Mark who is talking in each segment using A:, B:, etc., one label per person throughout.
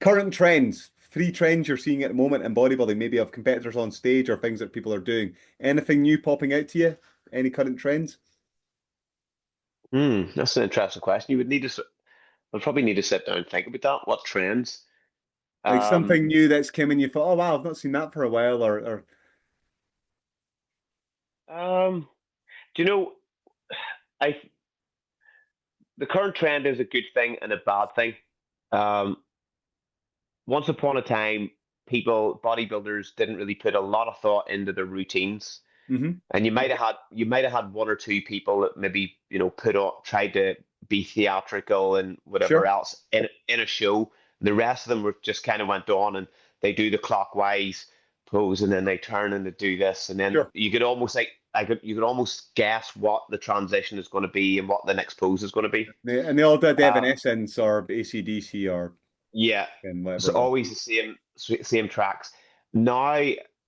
A: Current trends, three trends you're seeing at the moment in bodybuilding, maybe of competitors on stage or things that people are doing. Anything new popping out to you? Any current trends?
B: That's an interesting question. We'll probably need to sit down and think about that. What trends?
A: Like
B: Um,
A: something new that's come and you thought, oh wow, I've not seen that for a while, or
B: um, do you know, I the current trend is a good thing and a bad thing. Um, Once upon a time, bodybuilders, didn't really put a lot of thought into their routines,
A: hmm
B: and you might have had one or two people that maybe put on tried to be theatrical and whatever
A: sure,
B: else in a show. The rest of them were just kind of went on and they do the clockwise pose and then they turn and they do this and then
A: sure.
B: you could almost you could almost guess what the transition is going to be and what the next pose is going to be.
A: And they all did
B: Uh,
A: Evanescence or AC/DC or
B: yeah,
A: and
B: it's
A: whatever it was.
B: always the same tracks. Now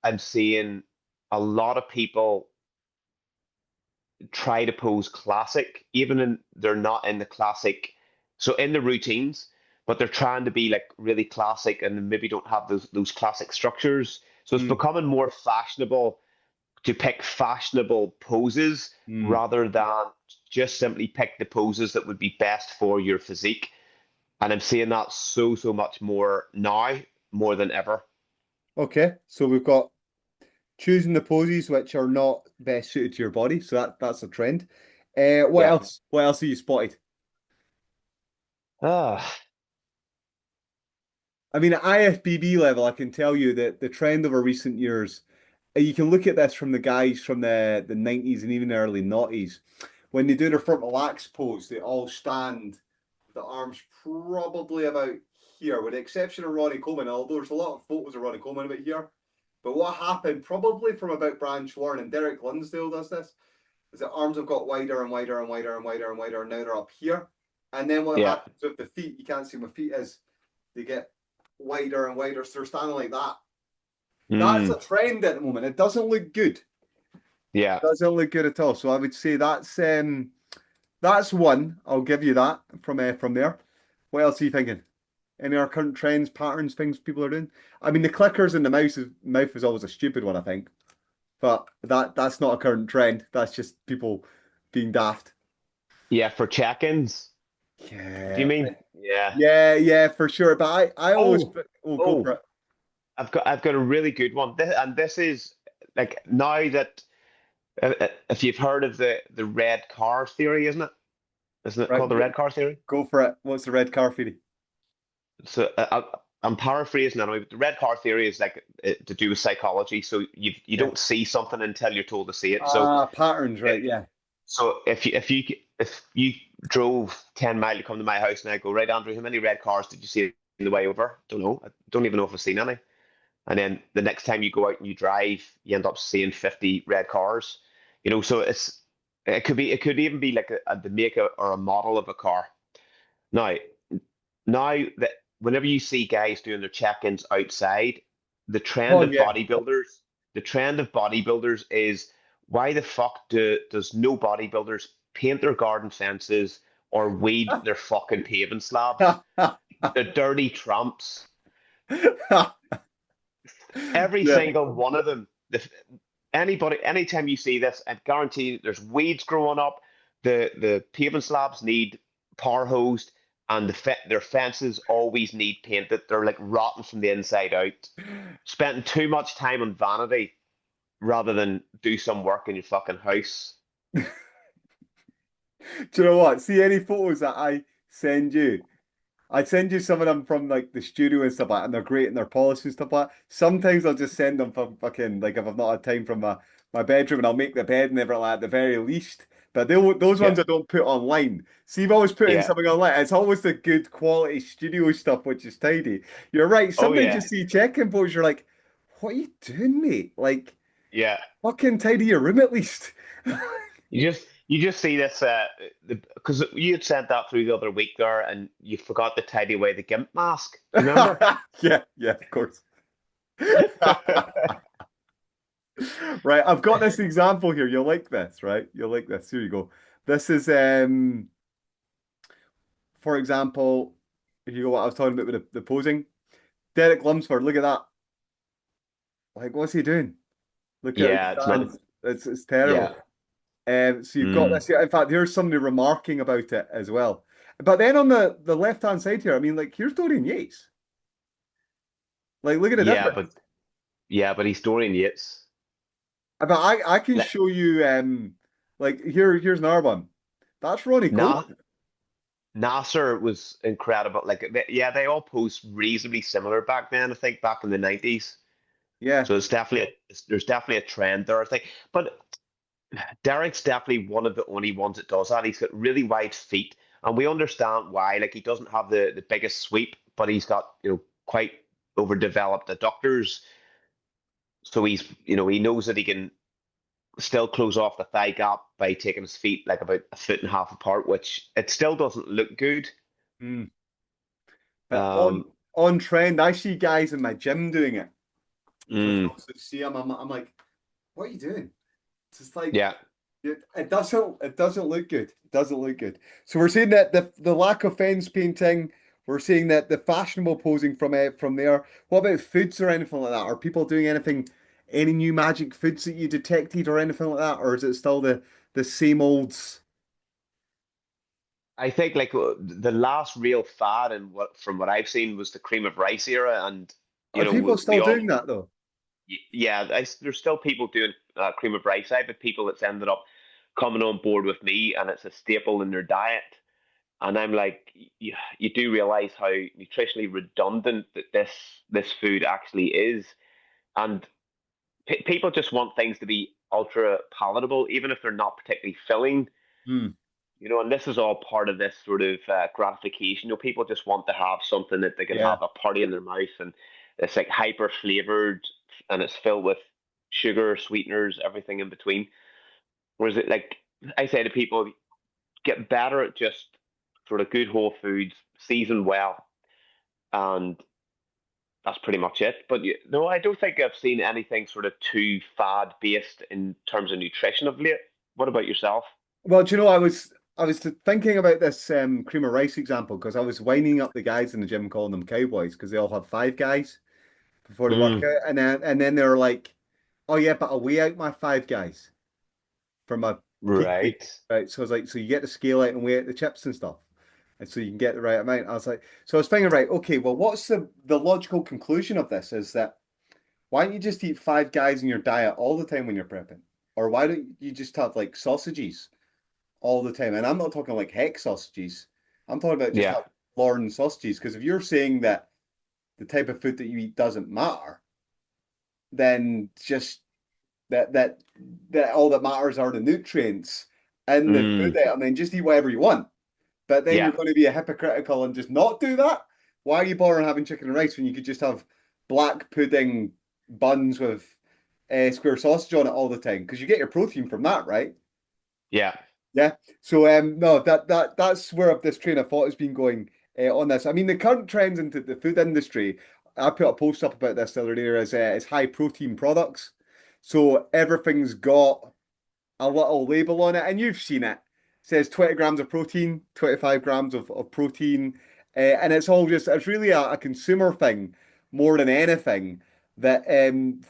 B: I'm seeing a lot of people try to pose classic, even in they're not in the classic, so in the routines, but they're trying to be like really classic and maybe don't have those classic structures. So it's
A: Mm,
B: becoming more fashionable to pick fashionable poses
A: mm.
B: rather than just simply pick the poses that would be best for your physique. And I'm seeing that so much more now, more than ever.
A: Okay, so we've got choosing the poses which are not best suited to your body. So that's a trend. What
B: Yeah.
A: else? What else have you spotted?
B: Ah,
A: I mean, at IFBB level, I can tell you that the trend over recent years, you can look at this from the guys from the 90s and even the early noughties. When they do their front relax pose, they all stand with the arms probably about here, with the exception of Ronnie Coleman. Although there's a lot of photos of Ronnie Coleman about here. But what happened probably from about Branch Warren and Derek Lunsdale does this, is that arms have got wider and wider and wider and wider and wider, and now they're up here. And then what
B: yeah.
A: happens with the feet, you can't see my feet, is they get wider and wider, so they're standing like that. That's
B: Mm,
A: a trend at the moment. It doesn't look good.
B: yeah.
A: Doesn't look good at all. So I would say that's one. I'll give you that from there. What else are you thinking? Any other current trends, patterns, things people are doing? I mean, the clickers in the mouth is always a stupid one, I think. But that's not a current trend. That's just people being daft.
B: Yeah, for check-ins. Do you
A: Yeah,
B: mean? Yeah.
A: yeah, for sure. But I always
B: Oh,
A: will go for
B: oh,
A: it.
B: I've got a really good one. This is like now that if you've heard of the red car theory, isn't it? Isn't it
A: Right,
B: called the red car theory?
A: go for it. What's the red car feeling?
B: So I'm paraphrasing anyway, but the red car theory is like to do with psychology. So you
A: Yeah.
B: don't see something until you're told to see it. So
A: Ah, patterns,
B: it,
A: right? Yeah.
B: so if you drove 10 mile to come to my house and I go, right, Andrew, how many red cars did you see in the way over? Don't know. I don't even know if I've seen any. And then the next time you go out and you drive, you end up seeing 50 red cars. So it could even be like the make or a model of a car. Now, now that whenever you see guys doing their check-ins outside, the trend
A: Oh
B: of
A: yeah.
B: bodybuilders, the trend of bodybuilders is why the fuck does no bodybuilders paint their garden fences or weed their fucking paving slabs? The dirty tramps. Every
A: Yeah.
B: single one of them. Anytime you see this, I guarantee there's weeds growing up. The paving slabs need power hosed, and their fences always need painted. They're like rotten from the inside out. Spending too much time on vanity rather than do some work in your fucking house.
A: Do you know what? See any photos that I send you? I'd send you some of them from like the studio and stuff like that, and they're great and they're polished and stuff like that. Sometimes I'll just send them from fucking like if I've not had time from my bedroom and I'll make the bed and everything like that at the very least. But those
B: Yeah,
A: ones I don't put online. See, you've always put in
B: yeah.
A: something online. It's always the good quality studio stuff, which is tidy. You're right.
B: Oh
A: Sometimes you
B: yeah,
A: see check-in photos, you're like, what are you doing, mate? Like,
B: yeah.
A: fucking tidy your room at least.
B: You just see this because you had sent that through the other week there, and you forgot to tidy away the gimp mask. Do you remember?
A: Yeah, of course. Right, I've got this example here. You'll like this, right? You'll like this. Here you go. This is for example, if you go what I was talking about with the posing. Derek Lumsford, look at that. Like, what's he doing? Look at his
B: Yeah, it's
A: stance. It's terrible.
B: yeah.
A: So you've got
B: Mm.
A: this. In fact, here's somebody remarking about it as well. But then on the left hand side here, I mean, like here's Dorian Yates. Like, look at the
B: Yeah,
A: difference.
B: but yeah, but he's Dorian Yates.
A: But I can
B: Like,
A: show you like here's another one. That's Ronnie
B: Na
A: Coleman.
B: Nasser was incredible. Like, yeah, they all posed reasonably similar back then. I think back in the 90s.
A: Yeah.
B: So there's definitely a trend there. I think, but Derek's definitely one of the only ones that does that. He's got really wide feet, and we understand why. Like, he doesn't have the biggest sweep, but he's got quite overdeveloped adductors. So he knows that he can still close off the thigh gap by taking his feet like about a foot and a half apart, which it still doesn't look good.
A: Mm. But
B: Um,
A: on trend, I see guys in my gym doing it. So I can
B: mm,
A: also see them. I'm like, what are you doing? It's just like
B: yeah,
A: it doesn't look good. It doesn't look good. So we're seeing that the lack of fence painting. We're seeing that the fashionable posing from there. What about foods or anything like that? Are people doing anything, any new magic foods that you detected or anything like that, or is it still the same olds?
B: I think like the last real fad and what from what I've seen was the cream of rice era, and
A: Are
B: we,
A: people
B: we
A: still
B: all
A: doing that though?
B: yeah, there's still people doing cream of rice. I've had people that's ended up coming on board with me, and it's a staple in their diet. And I'm like, you do realize how nutritionally redundant that this food actually is, and people just want things to be ultra palatable, even if they're not particularly filling.
A: Hmm.
B: And this is all part of this sort of gratification. People just want to have something that they can
A: Yeah.
B: have a party in their mouth, and it's like hyper flavored, and it's filled with sugar, sweeteners, everything in between. Whereas it like I say to people, get better at just sort of good whole foods, seasoned well, and that's pretty much it. But no, I don't think I've seen anything sort of too fad based in terms of nutrition of late. What about yourself?
A: Well, do you know, I was thinking about this cream of rice example because I was winding up the guys in the gym calling them cowboys because they all have five guys before they work
B: Mm,
A: out, and then they're like, "Oh yeah, but I'll weigh out my five guys for my peak week,
B: right.
A: right?" So I was like, "So you get to scale out and weigh out the chips and stuff, and so you can get the right amount." I was like, so I was thinking, right, okay, well, what's the logical conclusion of this is that why don't you just eat five guys in your diet all the time when you're prepping, or why don't you just have like sausages all the time? And I'm not talking like hex sausages. I'm talking about just
B: Yeah.
A: like Lauren sausages. Because if you're saying that the type of food that you eat doesn't matter, then just that all that matters are the nutrients and the food
B: Mm,
A: item. Then just eat whatever you want. But then you're
B: yeah.
A: going to be a hypocritical and just not do that. Why are you bothering having chicken and rice when you could just have black pudding buns with square sausage on it all the time? Because you get your protein from that, right?
B: Yeah.
A: Yeah. So no, that's where this train of thought has been going on this. I mean, the current trends into the food industry. I put a post up about this the other day. Is high protein products. So everything's got a little label on it, and you've seen it. It says 20 grams of protein, 25 grams of protein, and it's really a consumer thing more than anything that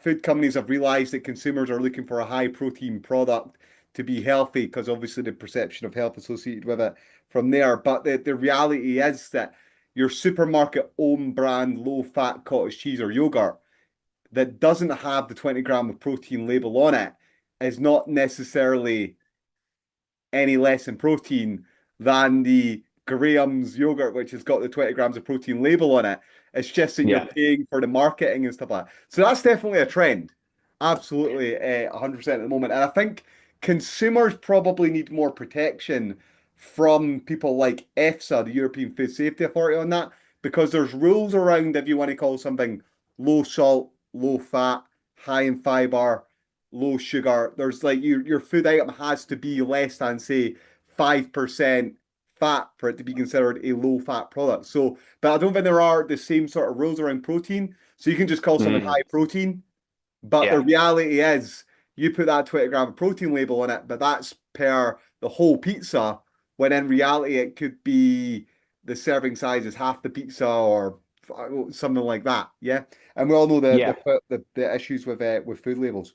A: food companies have realized that consumers are looking for a high protein product to be healthy because obviously the perception of health associated with it from there. But the reality is that your supermarket own brand low fat cottage cheese or yogurt that doesn't have the 20 gram of protein label on it is not necessarily any less in protein than the Graham's yogurt, which has got the 20 grams of protein label on it. It's just that you're
B: Yeah.
A: paying for the marketing and stuff like that. So that's definitely a trend. Absolutely, 100% at the moment. And I think consumers probably need more protection from people like EFSA, the European Food Safety Authority, on that, because there's rules around if you want to call something low salt, low fat, high in fiber, low sugar. There's like your food item has to be less than say 5% fat for it to be considered a low fat product. So, but I don't think there are the same sort of rules around protein. So you can just call something
B: Mm,
A: high protein, but the
B: yeah.
A: reality is you put that 20 gram of protein label on it, but that's per the whole pizza, when in reality it could be the serving size is half the pizza or something like that. Yeah, and we all know
B: Yeah.
A: the issues with food labels.